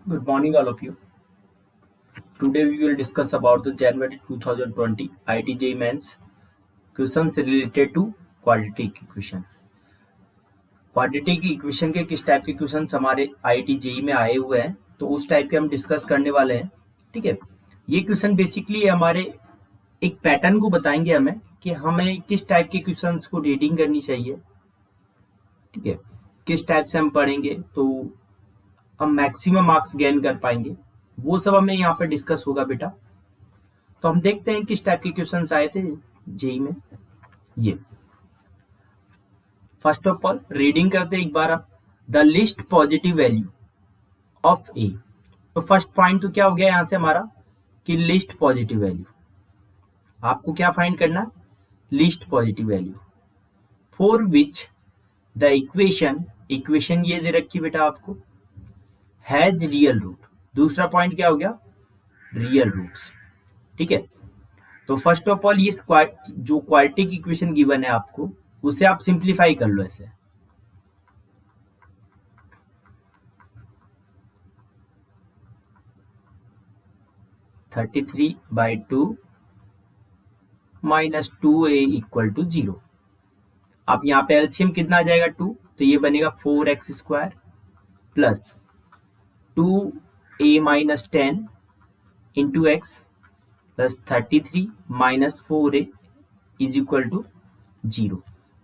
Good morning, all of you. Today we will discuss about the January 2020 IIT JEE Mains questions related to quadratic equation. Quadratic equation के किस type के questions हमारे IIT JEE में आए हुए हैं, तो उस टाइप के हम डिस्कस करने वाले हैं. ठीक है. ये क्वेश्चन बेसिकली हमारे एक पैटर्न को बताएंगे हमें कि हमें किस टाइप के क्वेश्चंस को रीडिंग करनी चाहिए. ठीक है. किस टाइप से हम पढ़ेंगे तो हम मैक्सिमम मार्क्स गेन कर पाएंगे, वो सब हमें यहाँ पे डिस्कस होगा बेटा. तो हम देखते हैं किस टाइप के क्वेश्चंस आए थे जेई में. ये फर्स्ट ऑफ ऑल रीडिंग करते एक बार आप. The least positive value of a. तो फर्स्ट पॉइंट तो क्या हो गया यहाँ से हमारा कि लिस्ट पॉजिटिव वैल्यू. आपको क्या फाइंड करना है? List positive value for which the equation ये दे रखी बेटा आपको, हैज रियल रूट. दूसरा पॉइंट क्या हो गया? Real roots. ठीक है. तो फर्स्ट ऑफ ऑल ये जो क्वाड्रेटिक इक्वेशन गिवन है आपको, उसे आप सिंप्लीफाई कर लो ऐसे. (33/2 माइनस 2a इक्वल टू 0. अब यहाँ पे एलसीएम कितना आ जाएगा? 2. तो ये बनेगा 4x² plus 2a minus 10 into x plus 33 minus 4a is equal to 0.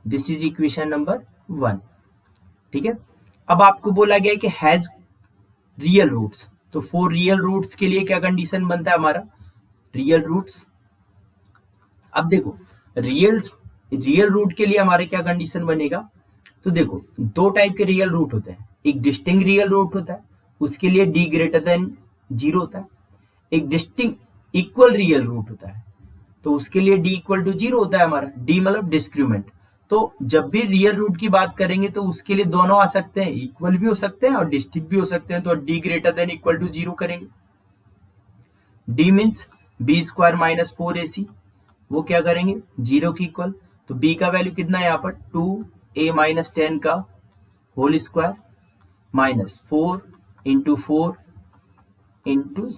This is equation number 1. ठीक है. अब आपको बोला गया है कि हैज रियल रूट्स. तो फॉर रियल रूट्स के लिए क्या कंडीशन बनता है हमारा? Real roots. अब देखो रियल रूट के लिए हमारे क्या कंडीशन बनेगा? तो देखो दो टाइप के रियल रूट होते हैं. एक डिस्टिंक्ट रियल रूट होता है, उसके लिए d ग्रेटर देन 0 होता है. एक डिस्टिंक्ट इक्वल रियल रूट होता है, तो उसके लिए d इक्वल टू 0 होता है हमारा. d मतलब डिस्क्रीमेंट. तो जब भी रियल रूट की बात करेंगे तो उसके लिए दोनों आ सकते हैं, इक्वल भी हो सकते हैं और डिस्टिंक्ट भी हो सकते हैं. तो d greater than equal to 0 करेंगे. d means b² minus 4ac, वो क्या करेंगे? 0 की इक्वल. तो b का वैल्यू कितना है यहाँ पर? 2a माइनस 10 का whole square minus 4 into 4 into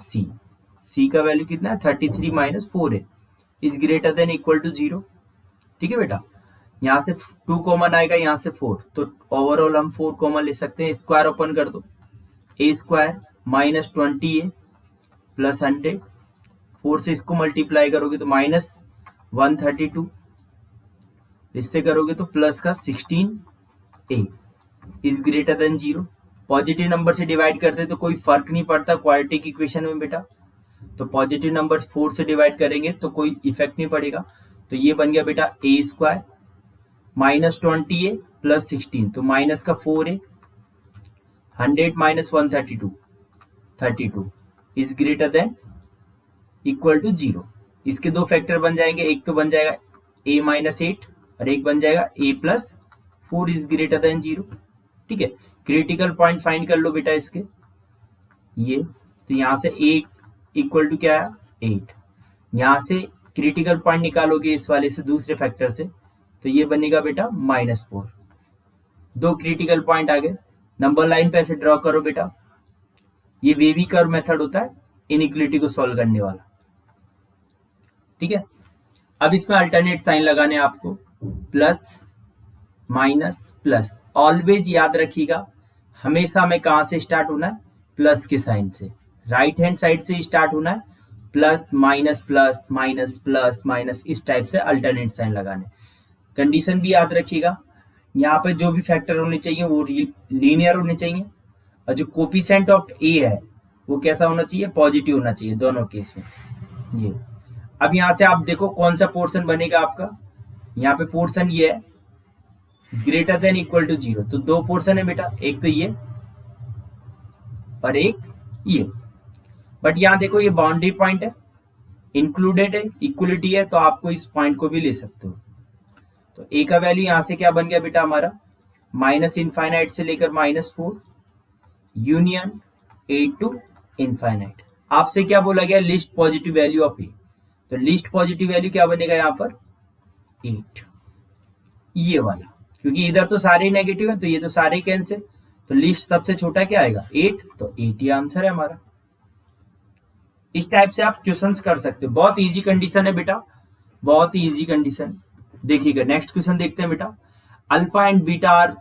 c का वैल्यू कितना है? 33 minus 4a is greater than equal to 0. ठीक है बेटा. यहाँ से 2 कॉमन आएगा, यहाँ से 4, तो ओवरऑल हम 4 कॉमन ले सकते हैं. स्क्वायर ओपन कर दो. a² minus 20a plus 100. 4 से इसको मल्टीप्लाई करोगे तो माइनस 132, इससे करोगे तो प्लस का 16a is greater then 0. Positive number से डिवाइड करते तो कोई फर्क नहीं पड़ता क्वाड्रेटिक इक्वेशन में बेटा. तो पॉजिटिव नंबर 4 से डिवाइड करेंगे तो कोई इफेक्ट नहीं पड़ेगा. तो ये बन गया बेटा a² माइनस 20a प्लस 16, तो माइनस का 4a. 100 minus 132 32 is greater than equal to 0. इसके दो फैक्टर बन जाएंगे, एक तो बन जाएगा a माइनस 8 और एक बन जाएगा a plus 4 is greater then 0. ठीक है. क्रिटिकल पॉइंट फाइंड कर लो बेटा इसके. ये तो यहाँ से a इक्वल टू क्या है? 8. यहाँ से क्रिटिकल पॉइंट निकालोगे इस वाले से दूसरे फैक्टर से, तो ये बनेगा बेटा -4. दो क्रिटिकल पॉइंट आ गए. नंबर लाइन पे ऐसे ड्रॉ करो बेटा. ये वेवी कर्व मेथड होता है इनइक्वालिटी को सॉल्व करने वाला. ठीक है. अब इसमें अल्टरनेट साइन लगाने आपको. Plus minus plus. ऑलवेज याद रखिएगा हमेशा हमें कहां से स्टार्ट होना है? प्लस के साइन से. राइट हैंड साइड से स्टार्ट होना है. Plus minus plus minus plus minus, इस टाइप से अल्टरनेट साइन लगाने. कंडीशन भी याद रखिएगा, यहाँ पे जो भी फैक्टर होने चाहिए वो लीनियर होने चाहिए, और जो कोफिशिएंट ऑफ ए है वो कैसा होना चाहिए? पॉजिटिव होना चाहिए दोनों केस में. ये अब यहाँ से आप देखो कौन सा पोर्शन बनेगा आपका. यहाँ पे पोर्शन ये है ग्रेटर देन इक्वल टू 0. तो दो पोर्शन है बेटा, एक तो ये और एक ये. बट यहाँ देखो ये बाउंड्री पॉइंट है, इंक्लूडेड है, इक्वलिटी है, तो आपको इस पॉइंट को भी ले सकते हो. तो a का वैल्यू यहाँ से क्या बन गया बेटा हमारा? माइनस इनफाइनाइट से लेकर -4 यूनियन a टू इनफाइनाइट. आपसे क्या बोला गया? List positive value of a. तो लिस्ट पॉजिटिव वैल्यू क्या बनेगा यहाँ पर? 8. ये वाला, क्योंकि इधर तो सारे नेगेटिव है तो ये तो सारे कैंसिल. तो लीस्ट सबसे छोटा क्या आएगा 8, तो 8 ये आंसर है हमारा। इस टाइप से आप क्वेश्चंस कर सकते हो, बहुत इजी कंडीशन है बेटा, बहुत ही इजी कंडीशन। देखिएगा नेक्स्ट क्वेश्चन देखते हैं बेटा। Alpha and beta are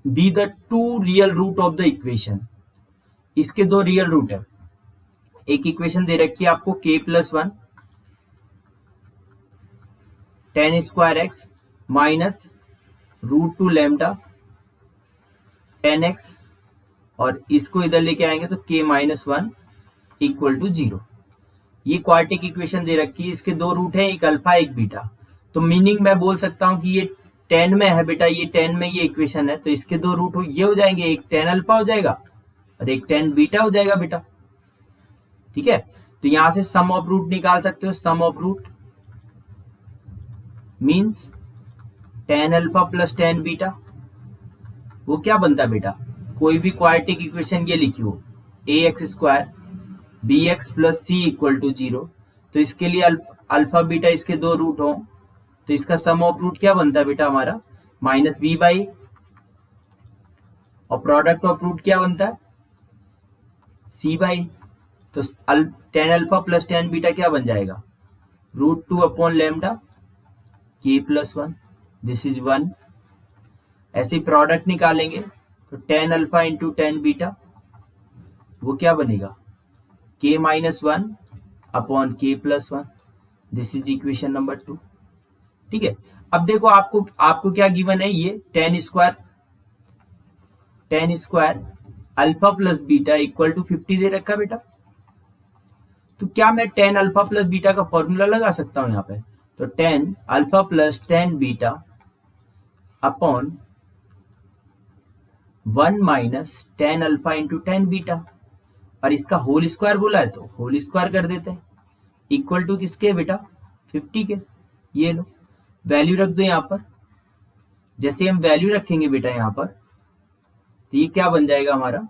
be the two real root of the equation. इसके दो रियल रूट है। एक इक्वेशन दे रखी है आपको k+1 tan square x minus √2 lambda tan x, और इसको इधर लेके आएंगे तो k-1 इक्वल टू 0। ये क्वाड्रेटिक इक्वेशन दे रखी है, इसके दो रूट है, एक अल्फा एक बीटा। तो मीनिंग मैं बोल सकता हूं कि ये 10 में है बेटा, ये 10 में ये इक्वेशन है, तो इसके दो रूट ये हो जाएंगे, एक tan अल्फा हो जाएगा और एक tan बीटा हो जाएगा बेटा। ठीक है, तो यहां से सम ऑफ रूट निकाल सकते हो। Sum of root means tan alpha plus tan beta, वो क्या बनता है बेटा, कोई भी क्वाड्रेटिक इक्वेशन ये लिखी हो ax² bx plus c equal to 0, तो इसके लिए अल्फा बीटा इसके दो रूट हो, तो इसका सम ऑफ रूट क्या बनता है बेटा हमारा -b/, और प्रोडक्ट ऑफ रूट क्या बनता है c/। तो tan alpha plus tan beta क्या बन जाएगा √2 upon lambda k+1, this is 1। ऐसे प्रोडक्ट निकालेंगे तो tan alpha into tan beta वो क्या बनेगा k-1 upon k+1, this is equation number 2। ठीक है, अब देखो आपको क्या गिवन है, ये tan square alpha plus beta equal to 50 दे रखा बेटा। तो क्या मैं tan अल्फा प्लस बीटा का फॉर्मूला लगा सकता हूं यहाँ पे, तो tan alpha plus tan beta upon 1 minus tan alpha into tan beta, और इसका होल स्क्वायर बोला है तो होल स्क्वायर कर देते हैं, इक्वल टू किसके बेटा 50 के। ये लो वैल्यू रख दो यहाँ पर, जैसे हम वैल्यू रखेंगे बेटा यहाँ पर, तो ये क्या बन जाएगा हमारा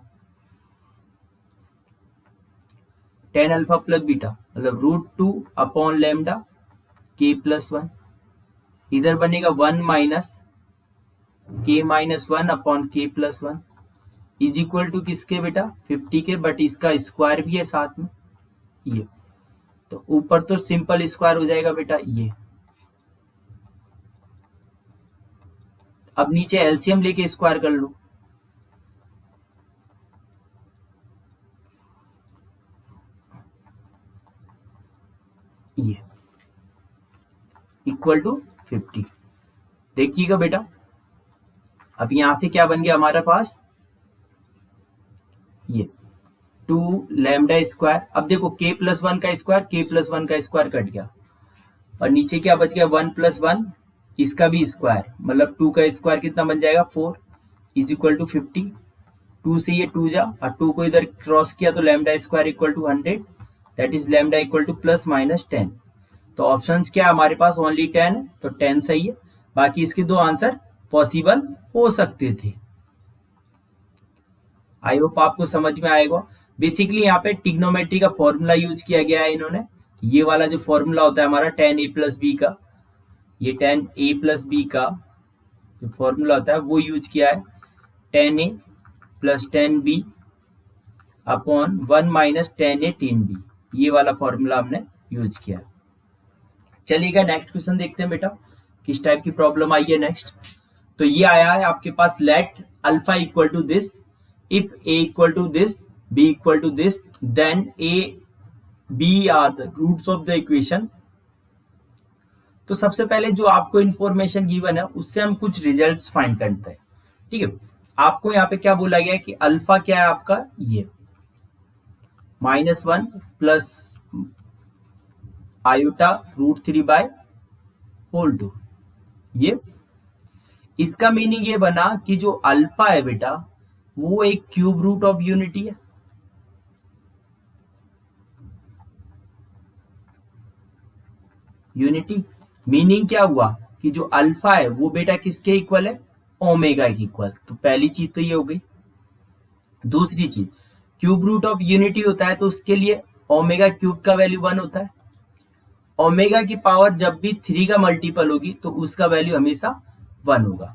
tan अल्फा प्लस बीटा मतलब √2 अपॉन लैम्डा k+1, इधर बनेगा 1 minus k-1 upon k+1 is equal to किसके बेटा 50 के, बट इसका स्क्वायर भी है साथ में ये, तो ऊपर तो सिंपल स्क्वायर हो जाएगा बेटा ये। अब नीचे एलसीएम लेके स्क्वायर कर लो, ये इक्वल टू 50। देखिएगा बेटा, अब यहां से क्या बन गया हमारे पास ये 2 लैम्डा स्क्वायर। अब देखो k+1 का स्क्वायर k+1 का स्क्वायर कट गया, और नीचे क्या बच गया 1 + 1 इसका भी स्क्वायर, मतलब 2 का स्क्वायर कितना बन जाएगा 4 इज इक्वल टू 50। 2 से ये 2 जा और 2 को इधर क्रॉस किया तो lambda square equal to 100, that is lambda equal to +-10। तो ऑप्शंस क्या हमारे पास ओनली 10 है, तो 10 सही है, बाकी इसके दो आंसर पॉसिबल हो सकते थे। आई होप आपको समझ में आएगा। बेसिकली यहाँ पे टिग्नोमेट्री का फॉर्मूला यूज किया गया है इन्होंने, ये वाला जो फॉर्मूला होता है हमारा tan a प्लस बी का, ये tan a प्लस बी का जो फॉर्मूला होता है वो यूज किया है, tan a plus tan b upon 1 minus tan a tan b, ये वाला फॉर्मूला हमने यूज किया है। चलिएगा नेक्स्ट क्वेश्चन देखते हैं बेटा, किस टाइप की प्रॉब्लम आई है नेक्स्ट। तो ये आया है आपके पास, let alpha equal to this if a equal to this b equal to this then a b are the roots of the equation. तो सबसे पहले जो आपको इंफॉर्मेशन गिवन है उससे हम कुछ रिजल्ट्स फाइंड करते हैं। ठीक है, आपको यहाँ पे क्या बोला गया है कि अल्फा क्या है आपका ये -1 प्लस आयोटा √3/2, ये इसका मीनिंग ये बना कि जो अल्फा है बेटा वो एक क्यूब रूट ऑफ यूनिटी है। यूनिटी मीनिंग क्या हुआ कि जो अल्फा है वो बेटा किसके इक्वल है ओमेगा के इक्वल। तो पहली चीज तो ये हो गई। दूसरी चीज क्यूब रूट ऑफ यूनिटी होता है तो उसके लिए ओमेगा क्यूब का वैल्यू 1 होता है। ओमेगा की पावर जब भी 3 का मल्टीपल होगी तो उसका वैल्यू हमेशा 1 होगा।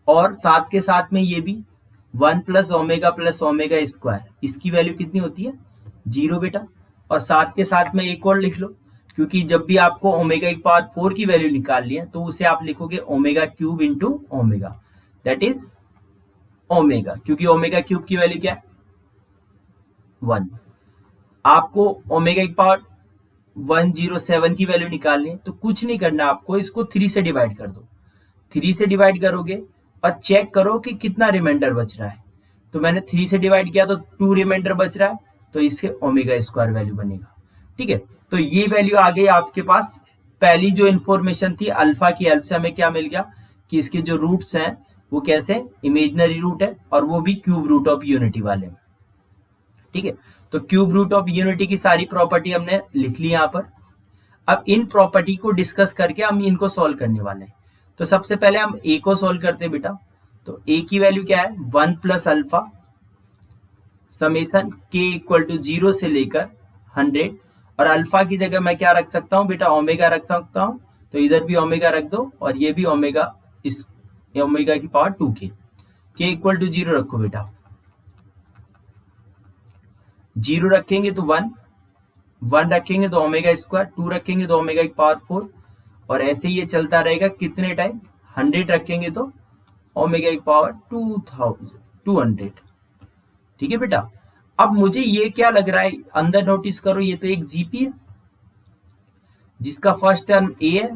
और साथ के साथ में ये भी 1 प्लस ओमेगा स्क्वायर, इसकी वैल्यू कितनी होती है 0 बेटा। और साथ के साथ में एक और लिख लो, क्योंकि जब भी आपको ओमेगा की पावर 4 की वैल्यू निकालनी है तो उसे आप लिखोगे omega cube into omega, that is omega, क्योंकि ओमेगा क्यूब की वैल्यू क्या है 1। आपको ओमेगा की पावर 107 की वैल्यू निकालनी है तो कुछ नहीं करना, आपको इसको 3 से डिवाइड कर दो। 3 से डिवाइड करोगे और चेक करो कि कितना रिमाइंडर बच रहा है। तो मैंने 3 से डिवाइड किया तो 2 रिमाइंडर बच रहा है, तो इससे ओमेगा स्क्वायर वैल्यू बनेगा। ठीक है, तो ये वैल्यू आ गई आपके पास। पहली जो इंफॉर्मेशन थी अल्फा की हेल्प से हमें क्या मिल गया कि इसके जो रूट्स हैं वो कैसे इमेजिनरी रूट है, और वो भी क्यूब रूट ऑफ यूनिटी वाले। ठीक है, तो क्यूब रूट ऑफ यूनिटी की सारी प्रॉपर्टी हमने लिख ली यहाँ पर। अब इन प्रॉपर्टी को डिस्कस करके हम इनको सॉल्व करने वाले हैं। तो सबसे पहले हम ए को सॉल्व करते हैं बेटा। तो ए की वैल्यू क्या है 1 प्लस अल्फा समेशन के इक्वल टू 0 से लेकर 100, और अल्फा की जगह मैं क्या रख सकता हूं बेटा ओमेगा रख सकता हूं, तो इधर भी ओमेगा रख दो और ये भी ओमेगा, इस ओमेगा की पावर 2 के इक्वल टू 0 रखो बेटा। 0 रखेंगे तो 1, 1 रखेंगे तो ओमेगा स्क्वायर, 2 रखेंगे तो ओमेगा की पावर 4, और ऐसे ही ये चलता रहेगा कितने टाइम 100 रखेंगे तो ओमेगा की पावर 200। ठीक है बेटा, अब मुझे ये क्या लग रहा है अंदर नोटिस करो, ये तो एक जीपी है जिसका फर्स्ट टर्म ए है,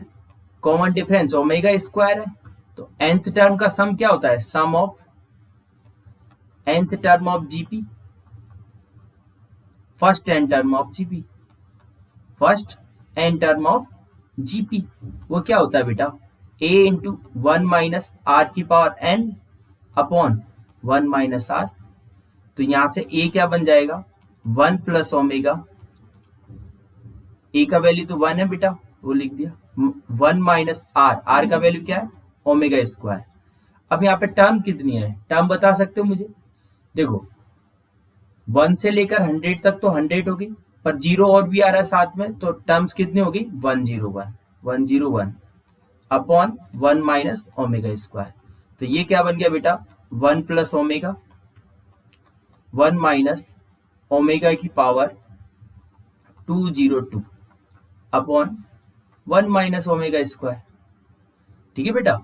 कॉमन डिफरेंस ओमेगा स्क्वायर है, तो nth टर्म का सम क्या होता है sum of nth term of GP, first n term of GP, first n term of GP वो क्या होता है बेटा a इंटू 1 माइनस आर की power n upon 1 minus r. तो यहां से a क्या बन जाएगा 1 प्लस ओमेगा, a का वैल्यू तो 1 है बेटा वो लिख दिया, 1 माइनस आर, आर का वैल्यू क्या है ओमेगा स्क्वायर। अब यहाँ पे टर्म कितनी है, टर्म बता सकते हो मुझे, देखो 1 से लेकर 100 तक तो 100 हो गई, पर 0 और भी आ रहा है साथ में, तो टर्म्स कितनी हो गई 101 अपॉन 1 माइनस ओमेगा स्क्वायर। तो ये क्या बन गया बेटा 1 प्लस ओमेगा 1 माइनस ओमेगा की power 202 upon 1 minus omega square. ठीक है बेटा,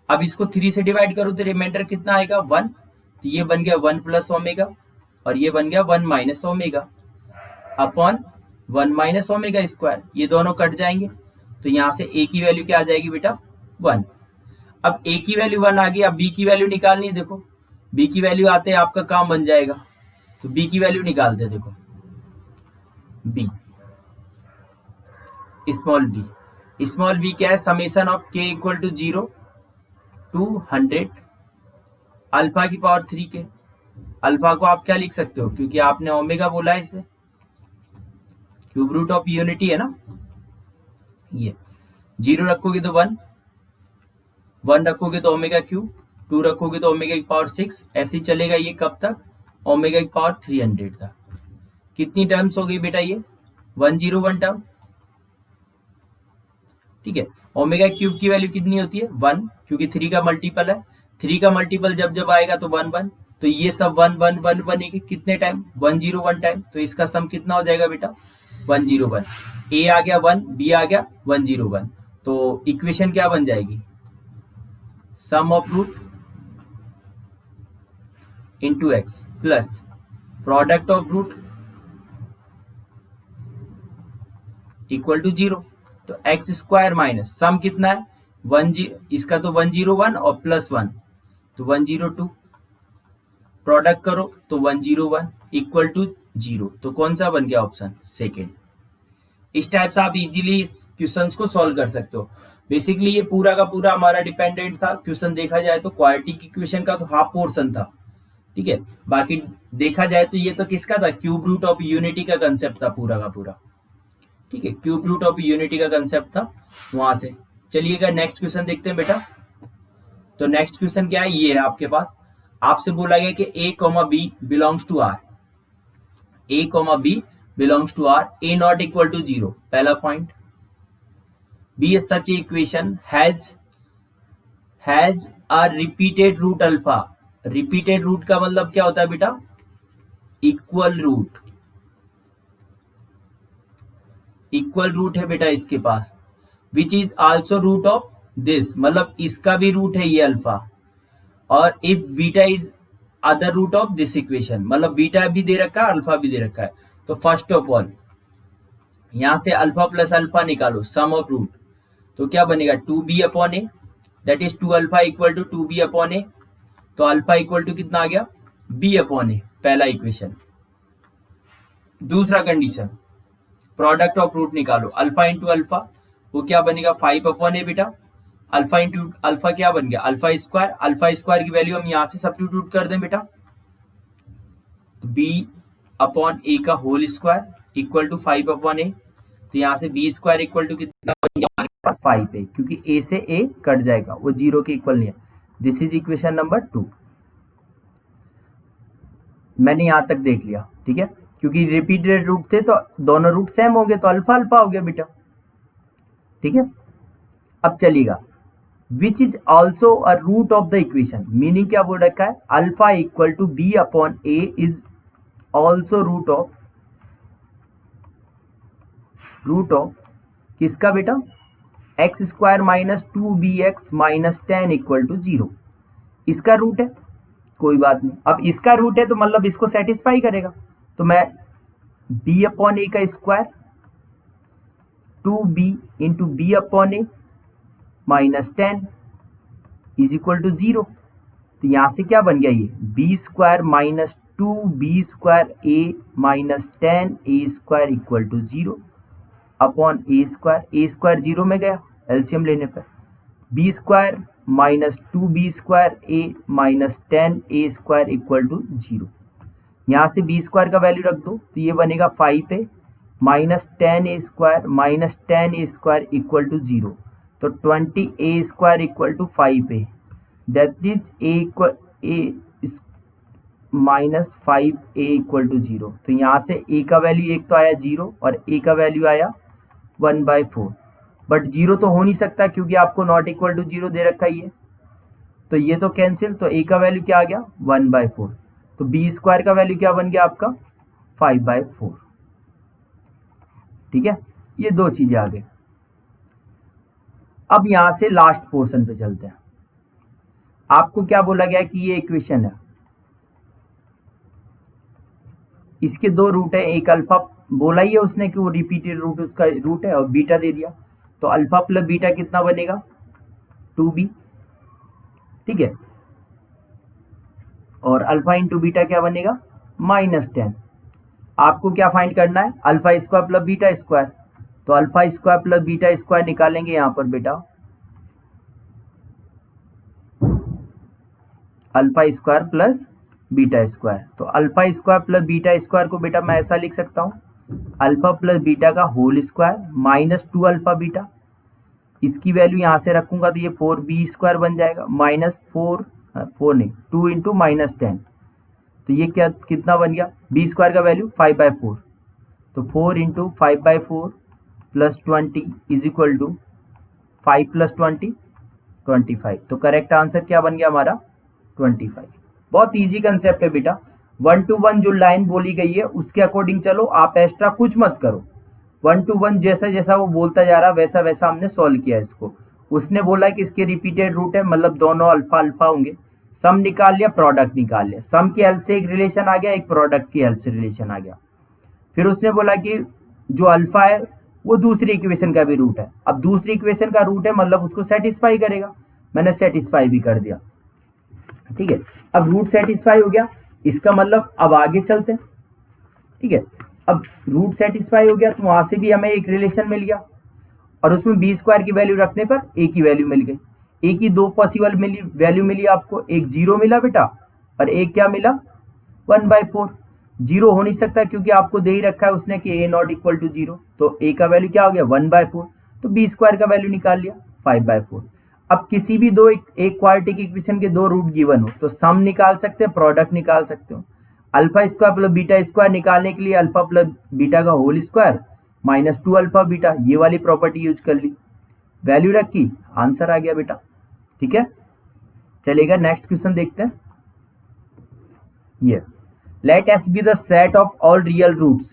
अब इसको 3 से डिवाइड करो तो रिमाइंडर कितना आएगा 1, तो ये बन गया 1 प्लस ओमेगा और ये बन गया 1 minus omega upon 1 minus omega square, ये दोनों कट जाएंगे, तो यहां से a की वैल्यू क्या आ जाएगी बेटा 1। अब a की वैल्यू 1 आ गई, अब b की वैल्यू निकालनी है, देखो b की वैल्यू आते आपका काम बन जाएगा, तो b की वैल्यू निकालते हैं, देखो b स्मॉल b क्या है summation of k equal to 0 to 100 alpha की पावर 3 के। अल्फा को आप क्या लिख सकते हो, क्योंकि आपने ओमेगा बोला है, इसे क्यूब रूट ऑफ यूनिटी है ना, ये 0 रखोगे तो 1, 1 रखोगे तो ओमेगा क्यूब, 2 रखोगे तो ओमेगा की पावर 6, ऐसे ही चलेगा ये कब तक ओमेगा की पावर 300 तक। कितनी टर्म्स हो गई बेटा ये 101 टर्म। ठीक है, ओमेगा क्यूब की वैल्यू कितनी होती है 1, क्योंकि 3 का मल्टीपल है, 3 का मल्टीपल जब जब आएगा तो 1 1, तो ये सब 1 1 1 बनेगी कितने टाइम 101 टाइम, तो इसका सम कितना हो जाएगा बेटा 101। ए आ गया 1, बी आ गया 101, तो इक्वेशन क्या बन जाएगी sum of root into x plus product of root equal to 0, तो एक्स स्क्वायर माइनस सम कितना है 1, इसका तो 101 और प्लस 1 तो 102, प्रोडक्ट करो तो 101 इक्वल टू 0, तो कौन सा बन गया ऑप्शन सेकेंड। इस टाइप से आप इजीली इस क्वेश्चंस को सॉल्व कर सकते हो। बेसिकली ये पूरा का पूरा हमारा डिपेंडेंट था, क्वेश्चन देखा जाए तो क्वाड्रेटिक इक्वेशन का तो हाफ पोर्शन था। ठीक है, बाकी देखा जाए तो ये तो किसका था क्यूब रूट ऑफ यूनिटी का कंसेप्ट था पूरा का पूरा। ठीक है, क्यूब रूट ऑफ यूनिटी का कंसेप्ट था वहां से। चलिएगा नेक्स्ट क्वेश्चन देखते हैं बेटा। तो नेक्स्ट क्वेश्चन क्या है, ये है आपके पास, आपसे बोला गया कि a comma b belongs to r, a comma b belongs to r, a not equal to 0, पहला point. b such equation has a repeated root alpha, repeated root का मतलब क्या होता है बेटा? Equal root. इक्वल रूट है बेटा इसके पास, which is also root of this, मतलब इसका भी रूट है ये अल्फा। और if beta is other root of this equation, मतलब बीटा भी दे रखा है अल्फा भी दे रखा है। तो फर्स्ट ऑफ ऑल यहां से अल्फा प्लस अल्फा निकालो, सम ऑफ रूट। तो क्या बनेगा? 2b upon a, that is 2 alpha equal to 2b upon a. तो अल्फा इक्वल टू कितना आ गया? b अपॉन ए, पहला इक्वेशन। दूसरा कंडीशन, प्रोडक्ट ऑफ रूट निकालो, अल्फा इंटू अल्फा, वो क्या बनेगा? 5 अपॉन ए बेटा। अल्फा इंटू अल्फा क्या बन गया? Alpha square. अल्फा स्क्वायर की वैल्यू हम यहां से सब्स्टिट्यूट कर दें बेटा, तो b अपॉन ए का whole square equal to 5 upon a. तो यहां से बी स्क्वायर इक्वल टू कितना बन गया हमारे पास? 5 है, क्योंकि ए से ए कट जाएगा, वो जीरो के इक्वल नहीं है। This is equation number 2। मैंने यहां तक देख लिया, ठीक है, क्योंकि रिपीटेड रूट थे तो दोनों रूट सेम हो गए, तो अल्फा अल्फा हो गया बेटा, ठीक है। अब चलिएगा, which is also a root of the equation, meaning क्या बोल रखा है? Alpha equal to b upon a is also root of किसका बेटा? X square minus 2bx minus 10 equal to 0। इसका रूट है, कोई बात नहीं। अब इसका रूट है तो मतलब इसको सेटिस्फाई करेगा, तो मैं b अपॉन ए का square 2b into b upon a minus 10 is equal to 0। तो यहां से क्या बन गया? ये b square minus 2b square a minus 10a square equal to 0 upon a square 0 में गया एलसीएम लेने पर, b square minus 2b square a minus 10a square equal to 0। यहाँ से बी स्क्वायर का वैल्यू रख दो, तो ये बनेगा 5a minus 10a square equal to 0। तो 20a square equal to 5a, that is a minus 5a equal to 0। तो यहाँ से a का वैल्यू एक तो आया 0 और a का वैल्यू आया 1/4, बट 0 तो हो नहीं सकता क्योंकि आपको नॉट इक्वल टू 0 दे रखा ही है, तो ये तो कैंसिल। तो a का वैल्यू क्या आ गया? 1/4। तो बी स्क्वायर का वैल्यू क्या बन गया आपका? 5/4, ठीक है। ये दो चीजें आ गई। अब यहां से लास्ट पोर्शन पे चलते हैं। आपको क्या बोला गया कि ये इक्वेशन है, इसके दो रूट है, एक अल्फा बोला ही है उसने कि वो रिपीटेड रूट उसका रूट है, और बीटा दे दिया, तो अल्फा प्लस बीटा कितना बनेगा? 2b, ठीक है। और अल्फा इंटू बीटा क्या बनेगा? -10। आपको क्या फाइंड करना है? Alpha square plus beta square. तो alpha square plus beta square निकालेंगे यहां पर बेटा, alpha square plus beta square. तो alpha square plus beta square को बेटा मैं ऐसा लिख सकता हूं, अल्फा प्लस बीटा का whole square minus 2 alpha beta. इसकी वैल्यू यहां से रखूंगा तो ये 4b स्क्वायर बन जाएगा, माइनस 4 नहीं 2 इंटू माइनस 10। तो ये क्या कितना बन गया? b स्क्वायर का वैल्यू 5/4, तो 4 into 5/4 plus 20 is equal to 5 plus 20 25। तो करेक्ट आंसर क्या बन गया हमारा? 25। बहुत इजी कंसेप्ट है बेटा, 1 to 1 जो लाइन बोली गई है उसके अकॉर्डिंग चलो, आप एक्स्ट्रा कुछ मत करो। 1 to 1 जैसा जैसा वो बोलता जा रहा वैसा वैसा हमने सॉल्व किया इसको। उसने बोला कि इसके रिपीटेड रूट है, मतलब दोनों अल्फा अल्फा होंगे। सम निकाल लिया, प्रोडक्ट निकाल लिया, सम की हेल्प से एक रिलेशन आ गया, एक प्रोडक्ट की हेल्प से रिलेशन आ गया। फिर उसने बोला कि जो अल्फा है वो दूसरी इक्वेशन का भी रूट है। अब दूसरी इक्वेशन का रूट है मतलब उसको सेटिस्फाई करेगा, मैंने सेटिस्फाई भी कर दिया, ठीक है। अब रूट सेटिस्फाई हो गया, इसका मतलब अब आगे चलते हैं, ठीक है। अब रूट सेटिस्फाई हो गया तो वहां से भी हमें एक रिलेशन मिल गया, और उसमें बी स्क्वायर की वैल्यू रखने पर ए की वैल्यू मिल गई। ए की दो पॉसिबल वैल्यू मिली आपको, एक 0 मिला बेटा और एक क्या मिला? 1/4। 0 हो नहीं सकता क्योंकि आपको दे ही रखा है उसने कि ए नॉट इक्वल टू 0, तो ए का वैल्यू क्या हो गया? 1/4। तो बी स्क्वायर का वैल्यू निकाल लिया 5/4। अब किसी भी दो एक क्वाड्रेटिक इक्वेशन के दो रूट गिवन हो तो सम निकाल सकते हैं, प्रोडक्ट निकाल सकते हो। Alpha square plus beta square निकालने के लिए अल्फा प्लस बीटा का whole square minus 2 alpha beta, ये वाली प्रॉपर्टी यूज कर ली, वैल्यू रखी, आंसर आ गया बेटा, ठीक है। चलेगा, नेक्स्ट क्वेश्चन देखते हैं। ये let s be the set of all real roots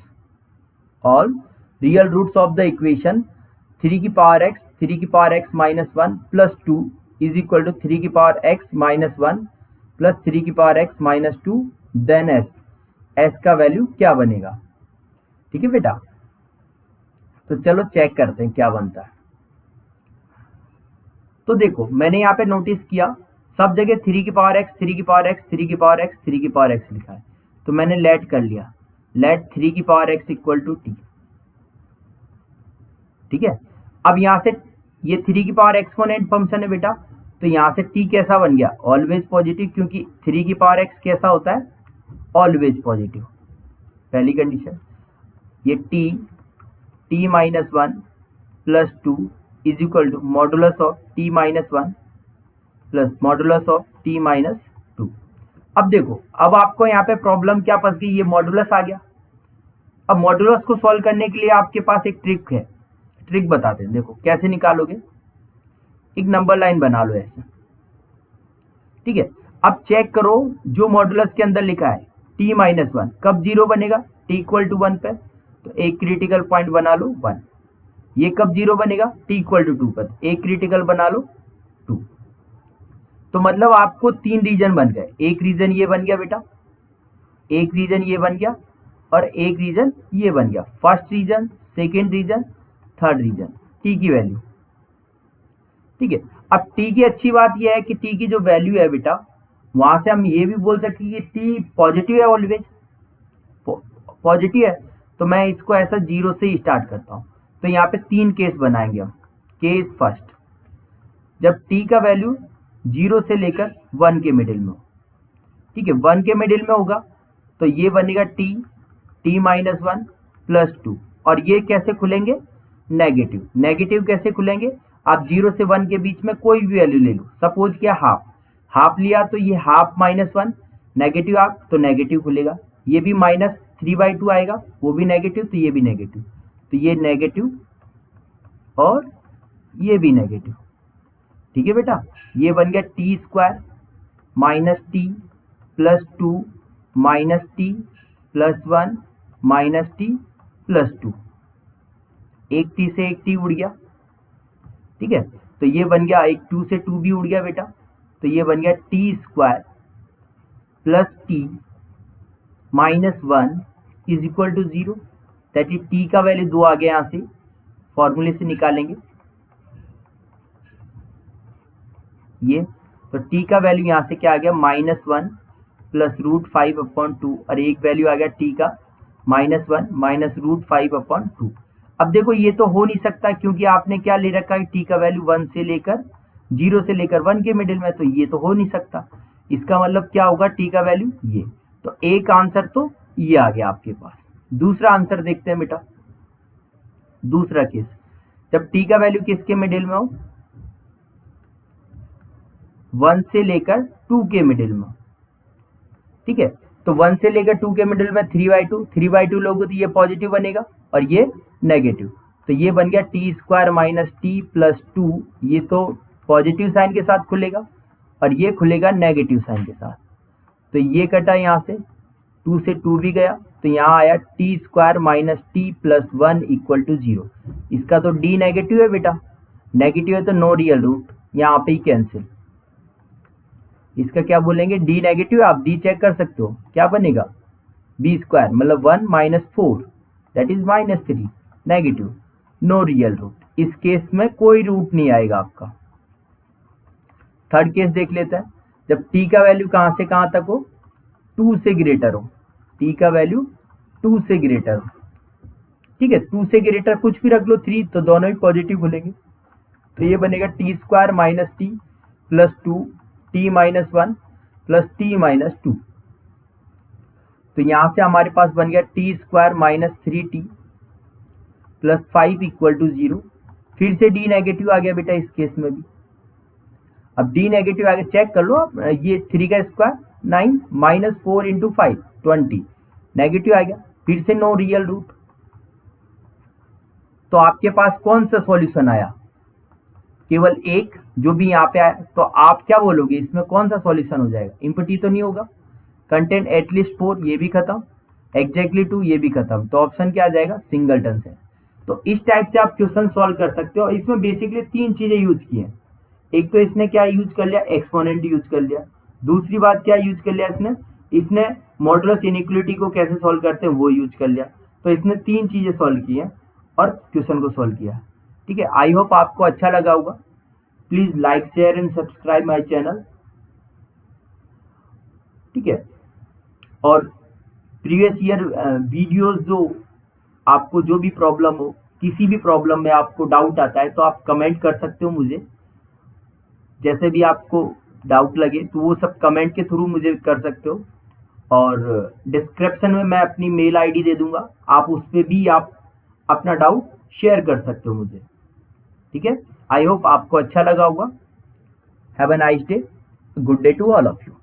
of the equation 3 की power x minus 1 plus 2 is equal to 3 की पावर x minus 1 plus 3 की power x minus 2 then s का वैल्यू क्या बनेगा। ठीक है बेटा, तो चलो चेक करते हैं क्या बनता है। तो देखो मैंने यहाँ पे नोटिस किया सब जगह 3 की पावर x 3 की पावर x 3 की पावर x 3 की पावर x लिखा है, तो मैंने लेट कर लिया, लेट 3 की power x equal to t. ठीक है, अब यहां से ये 3 की पावर एक्सपोनेंट फंक्शन है बेटा, तो यहां से t कैसा बन गया, ऑलवेज पॉजिटिव, क्योंकि 3 की पावर x कैसा होता है, ऑलवेज पॉजिटिव। पहली कंडीशन, ये t minus 1 plus 2 is equal to modulus of t minus 1 plus modulus of t minus 2। अब देखो, अब आपको यहाँ पे प्रॉब्लम क्या फंस गई, ये मॉडुलस आ गया। अब मॉडुलस को सॉल्व करने के लिए आपके पास एक ट्रिक है, ट्रिक बताते हैं, देखो कैसे निकालोगे। एक नंबर लाइन बना लो ऐसे। ठीक है, अब चेक करो जो मॉडुलस के अंदर लिखा है t माइनस 1 कब जीरो बनेगा, t इक्वल टू 1 पे, तो एक क्रिटिकल पॉइंट बना लो 1। ये कब जीरो बनेगा, t इक्वल टू 2 पर, एक क्रिटिकल बना लो 2। तो मतलब आपको 3 रीजन बन गए, एक रीजन ये बन गया बेटा, एक रीजन ये बन गया, और एक रीजन ये बन गया। First region, second region, third region, t की वैल्यू। ठीक है, अब t की अच्छी बात यह है कि t की जो वैल्यू है बेटा, वहां से हम ये भी बोल सकते हैं कि t पॉजिटिव है, ऑलवेज पॉजिटिव है। तो मैं इसको ऐसा जीरो से ही स्टार्ट करता हूं। तो यहाँ पे 3 केस बनाएंगे हम। केस फर्स्ट, जब t का वैल्यू 0 से लेकर 1 के मिडिल में हो। ठीक है, 1 के मिडिल में होगा तो ये बनेगा t माइनस 1 प्लस 2, और ये कैसे खुलेंगे, नेगेटिव। नेगेटिव कैसे खुलेंगे, आप 0 से 1 के बीच में कोई भी वैल्यू ले लो, सपोज किया हाफ लिया, तो ये हाफ माइनस 1, नेगेटिव हाफ तो नेगेटिव खुलेगा। ये भी माइनस 3/2 आएगा, वो भी नेगेटिव, तो ये भी नेगेटिव, तो ये नेगेटिव और ये भी नेगेटिव। ठीक है बेटा, ये बन गया t square minus t plus 2 minus t plus 1 minus t plus 2, एक टी से एक टी उड़ गया। ठीक है, तो ये बन गया, एक 2 से 2 भी उड़ गया बेटा, तो ये बन गया t square plus t minus 1 is equal to 0। That is t का वैल्यू 2 आ गया, यहां से फॉर्मूले से निकालेंगे ये, तो t का वैल्यू यहां से क्या आ गया, -1 प्लस √5/2, और एक वैल्यू आ गया t का -1 माइनस √5/2। अब देखो ये तो हो नहीं सकता, क्योंकि आपने क्या ले रखा है, t का वैल्यू 0 से लेकर 1 के मिडिल में, तो ये तो हो नहीं सकता। इसका मतलब क्या होगा, t का वैल्यू ये, तो एक आंसर तो ये आ गया आपके पास। दूसरा आंसर देखते हैं बेटा, दूसरा केस, जब t का वैल्यू किसके मिडिल में हो, 1 से लेकर 2 के मिडिल में। ठीक है, तो 1 से लेकर 2 के मिडिल में 3/2 लोगे तो ये पॉजिटिव बनेगा और ये नेगेटिव, तो ये बन गया t square minus t plus 2, ये तो पॉजिटिव साइन के साथ खुलेगा और ये खुलेगा नेगेटिव साइन के साथ। तो ये कटा यहाँ से, 2 से 2 भी गया, तो यहाँ आया t square minus t plus 1 equal to 0। इसका तो डी नेगेटिव है बेटा, नेगेटिव है तो नो रियल रूट, यहाँ पे ही कैंसिल। इसका क्या बोलेंगे, डी नेगेटिव, आप डी चेक कर सकते हो, क्या बनेगा, बी स्क्वायर मतलब 1 minus 4 that is -3, negative, no real root. इस केस में कोई रूट नहीं आएगा आपका। थर्ड केस देख लेते हैं, जब t का वैल्यू कहां से कहां तक हो, 2 से ग्रेटर हो, t का वैल्यू 2 से ग्रेटर हो। ठीक है, 2 से ग्रेटर कुछ भी रख लो 3, तो दोनों ही पॉजिटिव खुलेंगे, तो ये बनेगा t square minus t plus 2 t minus 1 plus t minus 2। तो यहां से हमारे पास बन गया t square minus 3t plus 5 equal to 0। फिर से डी नेगेटिव आ गया बेटा इस केस में भी। अब डी नेगेटिव आ गया, चेक कर लो आप, ये 3 का स्क्वायर 9 माइनस 4 इंटू 5 20, नेगेटिव आ गया, फिर से नो रियल रूट। तो आपके पास कौन सा सॉल्यूशन आया, केवल एक, जो भी यहाँ पे आया। तो आप क्या बोलोगे, इसमें कौन सा सॉल्यूशन हो जाएगा, इम्पटी तो नहीं होगा, कंटेन एटलीस्ट 4 ये भी खत्म, एग्जैक्टली 2 ये भी खत्म, तो ऑप्शन क्या आ जाएगा, सिंगलटन से। तो इस टाइप से आप क्वेश्चन सॉल्व कर सकते हो। इसमें बेसिकली 3 चीजें यूज की हैं। एक तो इसने क्या यूज कर लिया, एक्सपोनेंट यूज कर लिया। दूसरी बात क्या यूज कर लिया इसने मॉडुलस इनइक्वालिटी को कैसे सॉल्व करते हैं वो यूज कर लिया। तो इसने 3 चीजें सॉल्व की हैं और क्वेश्चन को सॉल्व किया। ठीक है, आई होप आपको अच्छा लगा होगा। Please like share and subscribe my channel. ठीक है, और प्रीवियस ईयर वीडियोस जो आपको जो भी प्रॉब्लम हो, किसी भी प्रॉब्लम में आपको डाउट आता है तो आप कमेंट कर सकते हो मुझे, जैसे भी आपको डाउट लगे तो वो सब कमेंट के थ्रू मुझे कर सकते हो। और डिस्क्रिप्शन में मैं अपनी मेल आईडी दे दूंगा, आप उस पर भी आप अपना डाउट शेयर कर सकते हो मुझे। ठीक है, आई होप आपको अच्छा लगा होगा। Have a nice day, good day to all of you.